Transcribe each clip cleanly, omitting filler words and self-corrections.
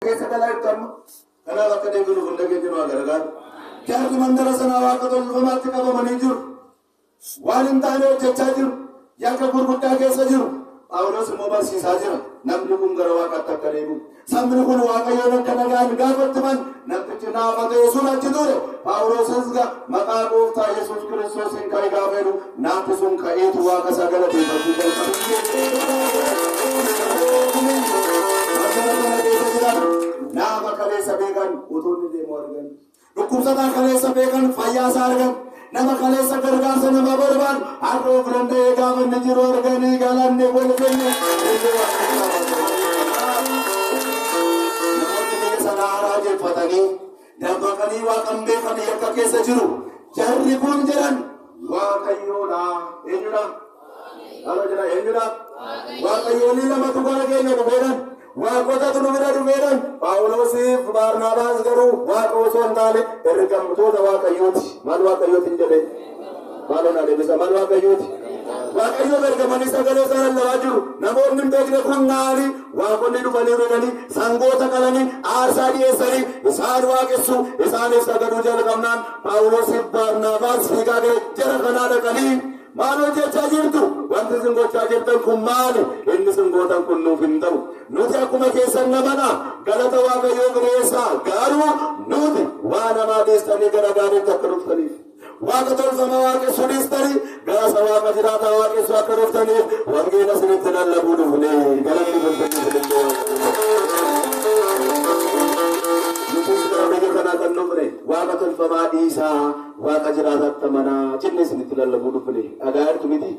Keessa dalaagtan kana bakka deebiin hunda keetiin waa garagaara. Jaarri mandara sanaa waaqa tolfamaatti qabamanii jiru. Waan hin taane hojjechaa jiru. Yakka gurguddaa keessa jiru. Phaawulos immoo barsiisaa jira. Namni kun gara waaqaatti akka deebi'u. Sabni kun waaqayyoon akka nagaan gaafattiman namtichi naafate sun achi ture. Phaawulosis maqaa gooftaa Yesuus Kiristoosiin ka'e gaafa jedhu naafti sun ka'eetu waaqa isaa galateeffachuu nama kaleessa beekan utuunni deemu argan. Dhukkubsataa kaleessa beekan fayyaasaa argan. Nama kaleessa gargaarsa nama barbaadu har'oo firandee gaafa inni jiru arganii galanne wal kenne. Namoonni biyya sana raajeffatanii dammaqanii waaqan beekanii akka keessa jiru. Jarri kun jedhan waaqayyoodha. Eenyudha? Haala jedha eenyudha? Waaqayyoonni lamatu gara keenya dhufeedhan. Waaqotatu nu bira dhufeedhan. Phaawulosiif Baarnaabaas garuu waaqa osoo hin taane ergamtoota waaqayyooti. Maal waaqayyootiin jedhe? Maaloon adeemsa maal waaqayyooti? Waaqayyoon ergamanii sagalee isaan lallabaa jiru. Namoonni hin beekne kun naanii waaqonni dhufanii dhufanii sangoota qalanii aarsaa dhiyeessanii isaan waaqessu isaaniif sagaduu jalqabnaan Phaawulosiif Baarnaabaas fiigaa jara kanaa dhaqanii maal hojjechaa jirtu? Wanti isin gochaa jirtan kun maali? Inni isin gootan kun nuuf hin ta'u. Nuti akkuma keessan namadha. Galata waaqayyoo bireessaa garuu nuti waa namaa dhiistanii gara gaariitti akka dhuftaniif. Waaqa tolfama waaqessuu dhiistanii gara isa waaqa jiraataa waaqessuu akka dhuftaniif wangeela isinitti lallabuu dhufne galanni bulfannii kanaa kan dhufne waaqa tolfamaa dhiisaa waaqa jiraataatti amanaa jenne isinitti lallabuu dhufne dhagaa jirtu miti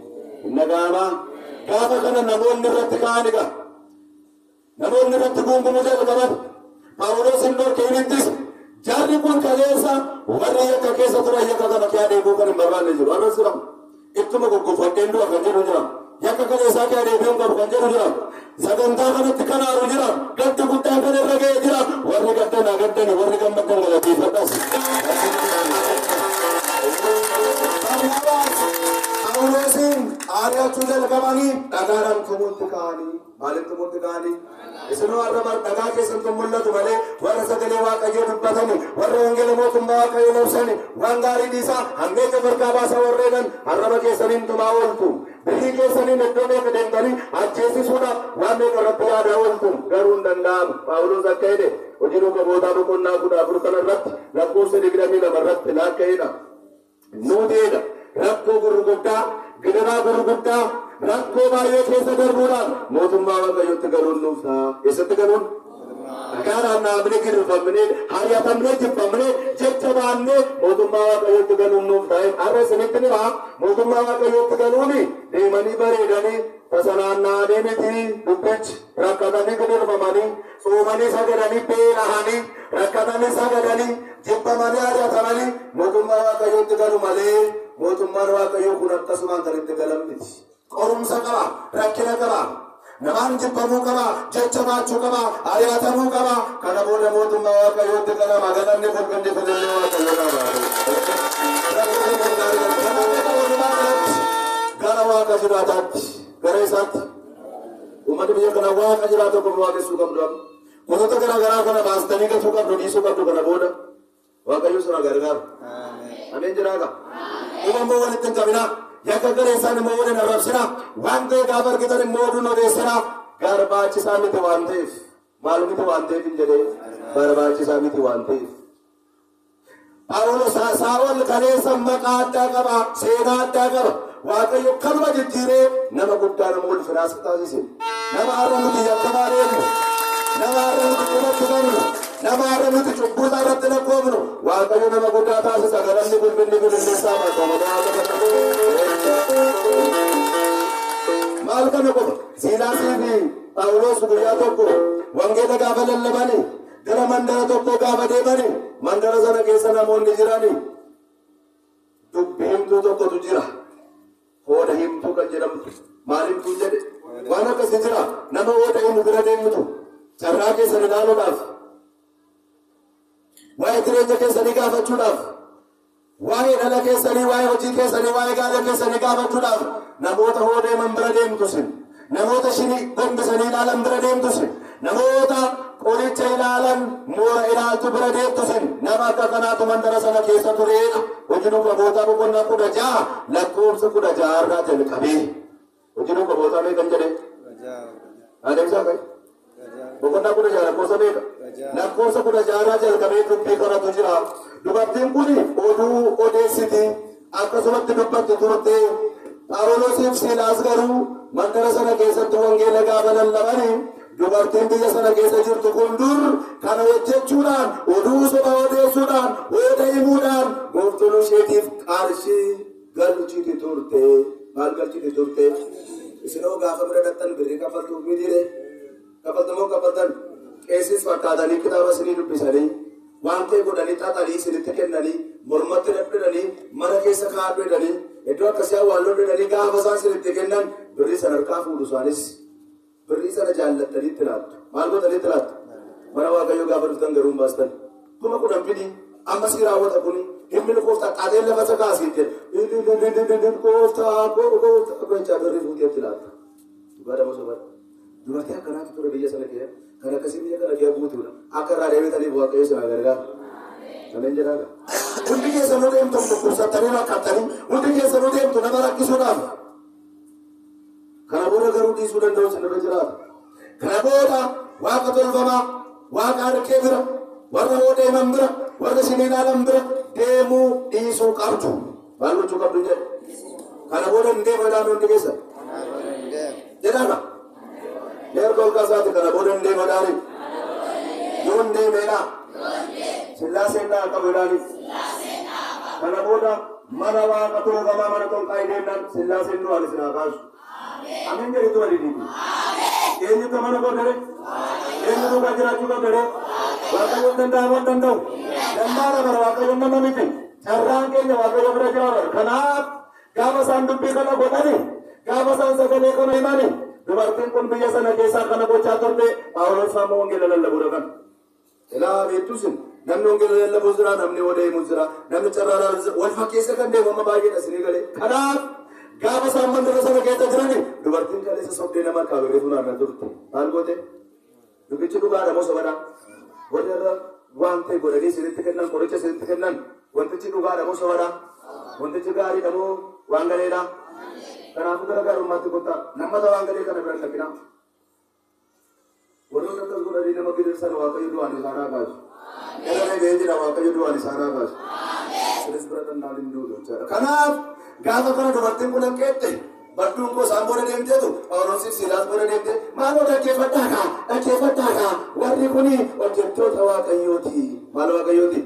nagaama gaafa kana namoonni irratti ka'an egaa namoonni irratti gungumuu jalqaban Phaawulos hin dhorkeenittis jarri kun kaleessa warri yakka keessa turan yakka kana kee adeemuu kan hin barbaanne jiru arras jira ittuma gurgurfadheen du'a kan jedhu jira yakka kaleessaa kee adeemuun qabu kan jedhu jira sagantaa kanatti kan aaru jira gaddi guddaan kan irra ga'ee jira warri gaddanaa gaddani warri gammadan galateeffadhas. Phaawulosiin aari'achuu jalqabanii dhagaadhaan tumutti ka'anii maaliif tumutti ka'anii? Isinoo har'a dhagaa keessatti mul'atu malee warra sagalee waaqayyoo dubbatani warra wangeela mootummaa waaqayyoo labsani waan gaarii dhiisaa hammeenya farkaa baasaa warreenan harraba keessaniin tumaa ooltu birrii keessaniin iddoo meeqa deemtanii ajjeesisuudhaaf waan meeqa irratti yaadaa ooltu garuu hin danda'amu. Phaawulos akka jedhe hojii dhukkabootaa boqonnaa 14 kanarratti lakkoofsa 22 irratti laakkeedha nuutiidha rakkoo gurguddaa gidiraa gurguddaa rakkoo baay'ee keessa darbuudhaan mootummaa waaqayyootti galuun nuuf ta'a. Eessatti galuun? Dhagaadhaan naamnee girrifamnee hariyatamnee jibbamnee jecha baannee mootummaa waaqayyootti galuun nuuf ta'a. Har'a isinitti ni ba'a mootummaa waaqayyootti galuuni deemanii bareedanii tasanaanna'anii miti dubbichi rakkatanii girrifamanii soomanii sagadanii beelahanii rakkatanii sagadanii jibbamanii hariyatamanii mootummaa waaqayyootti galu malee mootummaan waaqayyoo kun akkasumaan kan itti galan miti. Qorumsa qaba, rakkina qaba, namaan jibbamuu qaba, jecha baachuu qaba, ari'atamuu qaba. Kana booda mootummaa waaqayyootti galama galanni fulfinni filillee waaqayyoo qaba. Gara waaqa jiraataatti, gara isaatti. Uummanni biyya kana waaqa jiraata qofa waaqessuu qabdu. Gosoota garaagaraa kana baastanii gatuu qabdu, dhiisuu qabdu kana booda. Waaqayyo sana gargaara. Ameen jiraata. Uumammoo walitti hin qabinaa. Yakka gareessaan immoo waliin arrabsina waan ta'e gaafa argitan immoo oduun odeessina barbaachisaa miti waan ta'eef maal miti waan ta'eef hin jedhee barbaachisaa miti waan ta'eef. Phaawulos Saa'ol kaleessa maqaa addaa qaba seenaa addaa qaba waaqayyo kanuma jijjiiree nama guddaa nama ulfinaas taasise nama har'a nuti yakkamaa deemnu nama har'a nuti qubatti qabnu nama har'a nuti cubbuusaa irratti lakkoofnu waaqayyo nama guddaa taasisa galanni bulbinni bililleessaa maqaa maal kana qofa Siilaasii fi Phaawulos guyyaa tokko wangeela gaafa lallabanii gara mandara tokko gaafa deemanii mandara sana keessa namoonni jiranii dubbii himtuu tokkotu jira hooda himtuu kan jedhamtu maal himtuu jedhe waan akkasii jira nama hooda himu bira deemtu carraa keessan ilaaluudhaaf waa'ee jireenya keessanii gaafachuudhaaf waa'ee dhala keessanii waa'ee hojii keessanii waa'ee gaala keessanii gaafachuudhaaf namoota hoodeeman bira deemtu sin namoota shinii gombisanii ilaalan bira deemtu sin namoota qoricha ilaalan kanaatu bira deemtusin nama akka kanaatu mandara sana keessa tureedha. Hojiin qaboota boqonnaa 16 lakkoofsa 16 irraa jalqabee. Hojiin qaboota meeqan jedhe? Adeemsaa kai? Boqonnaa 16 lakkoofsa meeqa? Lakkoofsa 16 irraa jalqabee dubbii kanatu jira. Dubartiin kun oduu odeessiti akkasumatti dubbatti turte. Phaawulosiif Siilaas garuu mandara sana keessatti wangeela gaafa lallabanii dubartiin biyya sana keessa jirtu kun dur kana hojjechuudhaan oduu soba odeessuudhaan oda himuudhaan gooftaan isheetiif qarshii galchiti turte. Maal galchiti turte? Isinoo gaafa bira dhattan birrii kaffaltuuf midire kaffaltamoo kaffaltan qeessis fakkaatanii kitaaba isinii dubbisanii waan ta'e godhanii xaxanii isinitti kennanii mormatti dadhabanii mana keessa kaa'anii iddoo akkasii awwaalloo dhedhanii gaafa isaan isinitti kennan birrii sana harkaa fuudhu isaanis birrii sana jaallattanii itti laattu. Maal godhanii itti laattu? Mana Waaqayyoo gaafa dhuftan garuu hin baastan. Kuma kudhan fidii amma sii raawwata kuni himmi kooftaa qaateen lafa isa kaasii jedhe kooftaa gochaa birrii fuutee itti laatta. Dhugaa dama sobadha. Dubartii akkanaatu ture biyya sana keessa kan akkasii biyya kana keessa buutuudha. Akka irraa deebitaniif Waaqayyo sana gargaara. Kanneen jedhaadha. Hundi keessanuu deemtu dhukkubsattanii rakkatanii hundi keessanuu deemtu nama rakkisuudhaaf. Kana booda garuu dhiisuu danda'u sinirra jiraata. Kana booda waaqa tolfamaa waaqa harkee bira warra hoo deeman bira warra isinii ilaalan bira deemuu dhiisuu qabdu. Maal gochuu qabdu jedhe? Kana booda hin deemu jedhaan hundi keessan. Jedhaadha. Erga ol kaasaati kana booda hin deemu jedhaani. Yoo hin deemeedha. Sillaaseen dhaa qabu jedhaani. Kana booda mana waaqa tolfamaa mana tolqaa deemnaan sillaaseen du'aan isin haa kaasu. Amin jedhitu waliin. Eenyutu mana godhare? Eenyutu kan jiraachuu qabdare? Waaqayyoon danda'amuu danda'u. Dandaara bara Waaqayyoon nama miti. Carraan keenya Waaqayyo bira jiraata. Kanaaf gaafa isaan dubbii kana godhani gaafa isaan sagalee kana himani dubartiin kun biyya sana keessaa kana gochaa turte Phaawulos ammoo wangeela lallabuu dhaqan. Ilaa beektusin namni wangeela lallabuu jira namni odaa himuu jira namni carraan wal fakkeessa kan deemu amma baay'eedha isinii galee. Kanaaf gaafa isaan mandara sana keessa jirani dubartiin kaleessa sobdee nama harkaa birrii funaanna turte. Maal goote? Dubbichi dhugaadha moo sobadha? Warra waan ta'e godhanii isinitti kennan qoricha isinitti kennan wantichi dhugaadha moo sobadha? Wantichi gaariidha moo waan galeedha? Kanaafuu gara gaarummaatti kottaa nammata waan galee kana bira dhaqqina. Warroonni akkas godhanii nama gidirsan Waaqayyo du'aan isaan haa baasu. Gara beejjidha Waaqayyo du'aan isaan haa baasu. Isinis bira danda'an hin duudu jechaadha. Kanaaf gaafa kana dubartiin kun hanqeette badduun koo isaan booda deemteetu Phaawulosiif Siilaas booda deemte maaloo dhaggeeffadhaa warri kuni hojjettoota Waaqayyooti. Maal Waaqayyooti?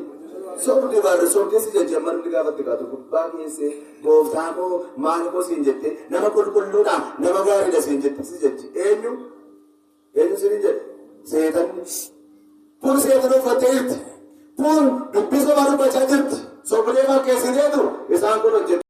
Sobdi barre sobdi si jajjaman hundi gaafatti kaatu gubbaa keessee gooftaa koo maal koo siin jette nama qulqulluudha nama gaariidha siin jette si jajji eenyu siin jedhe seetanni kun seetan uffattee jirti kun dubbisa barbaachaa jirti sobdee fakkeessineetu isaan kun hojjette.